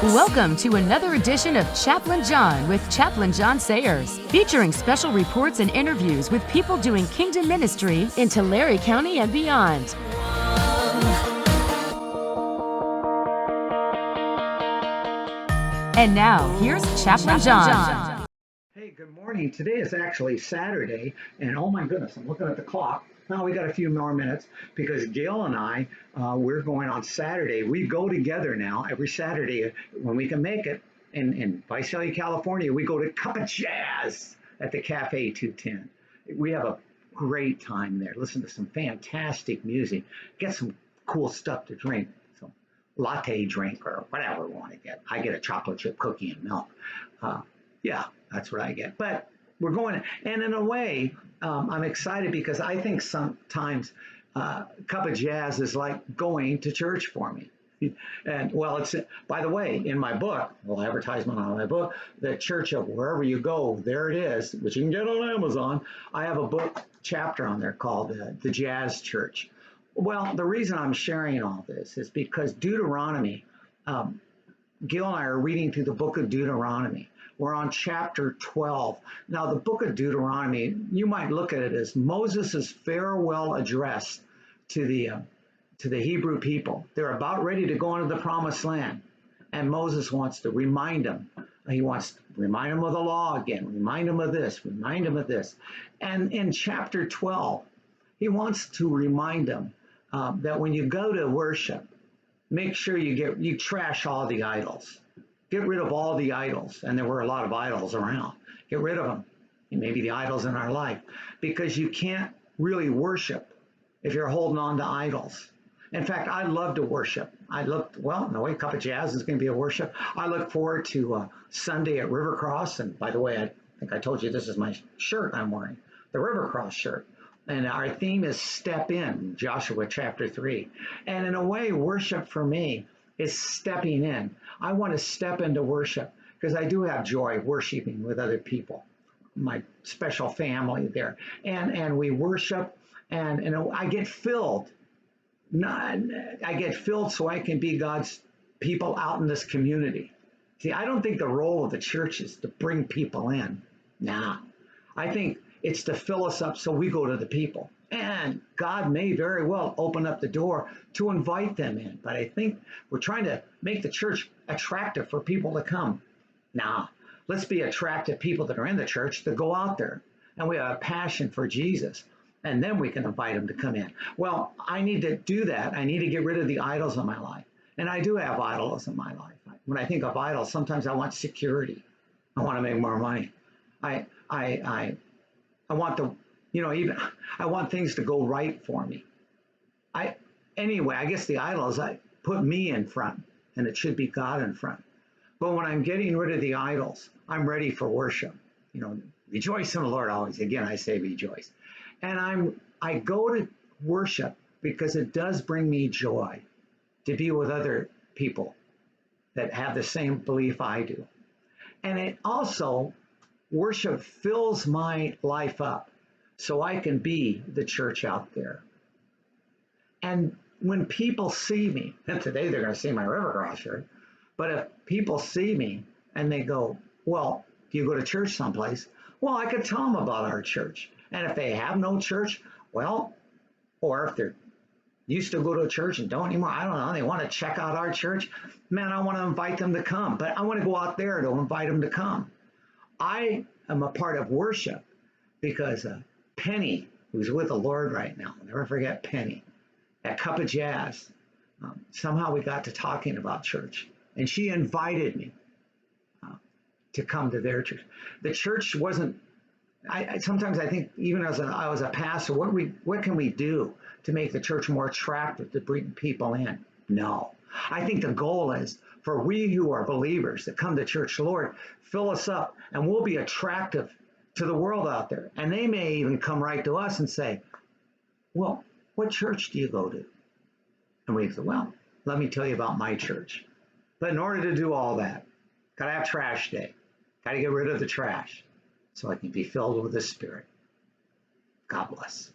Welcome to another edition of Chaplain John with Chaplain John Sayers, featuring special reports and interviews with people doing kingdom ministry in Tulare County and beyond. And now, here's Chaplain John. Hey, good morning. Today is actually Saturday, and oh my goodness, I'm looking at the clock. Now we got a few more minutes because Gail and I, we're going on Saturday. We go together now every Saturday when we can make it in Visalia, California. We go to Cup of Jazz at the Cafe 210. We have a great time there. Listen to some fantastic music. Get some cool stuff to drink. Some latte drink or whatever we want to get. I get a chocolate chip cookie and milk. Yeah, that's what I get. But we're going, and in a way, I'm excited because I think sometimes Cup of Jazz is like going to church for me. And well, it's, by the way, in my book, well, advertisement on my book, The Church of Wherever You Go, there it is, which you can get on Amazon. I have a book chapter on there called The Jazz Church. Well, the reason I'm sharing all this is because Deuteronomy, Gil and I are reading through the book of Deuteronomy. We're on chapter 12. Now, the book of Deuteronomy, you might look at it as Moses' farewell address to the Hebrew people. They're about ready to go into the promised land. And Moses wants to remind them. He wants to remind them of the law again, remind them of this, remind them of this. And in chapter 12, he wants to remind them that when you go to worship, make sure you trash all the idols. Get rid of all the idols. And there were a lot of idols around. Get rid of them. And maybe the idols in our life. Because you can't really worship if you're holding on to idols. In fact, I love to worship. Well, no way, Cup of Jazz is going to be a worship. I look forward to Sunday at River Cross. And by the way, I think I told you this is my shirt I'm wearing, the River Cross shirt. And our theme is Step In, Joshua chapter 3. And in a way, worship for me is stepping in. I want to step into worship because I do have joy worshiping with other people, my special family there. And we worship and I get filled. I get filled so I can be God's people out in this community. See, I don't think the role of the church is to bring people in. Nah, I think it's to fill us up so we go to the people. And God may very well open up the door to invite them in. But I think we're trying to make the church attractive for people to come. Now, let's be attractive people that are in the church to go out there. And we have a passion for Jesus. And then we can invite them to come in. Well, I need to do that. I need to get rid of the idols in my life. And I do have idols in my life. When I think of idols, sometimes I want security. I want to make more money. I want I want things to go right for me. Anyway, I guess the idols, I put me in front, and it should be God in front. But when I'm getting rid of the idols, I'm ready for worship. Rejoice in the Lord always. Again, I say rejoice. And I go to worship because it does bring me joy to be with other people that have the same belief I do. And it also, worship fills my life up so I can be the church out there. And when people see me, and today they're going to see my River Cross shirt, but if people see me and they go, well, do you go to church someplace? Well, I could tell them about our church. And if they have no church, well, or if they're used to go to a church and don't anymore, I don't know, they want to check out our church, man, I want to invite them to come. But I want to go out there to invite them to come. I am a part of worship because Penny, who's with the Lord right now, I'll never forget Penny, at Cup of Jazz, somehow we got to talking about church. And she invited me to come to their church. The church wasn't, sometimes I think even as I was a pastor, what can we do to make the church more attractive to bring people in? No. I think the goal is for we who are believers that come to church, Lord, fill us up and we'll be attractive to the world out there. And they may even come right to us and say, well, what church do you go to? And we say, well, let me tell you about my church. But in order to do all that, got to have trash day. Got to get rid of the trash so I can be filled with the Spirit. God bless.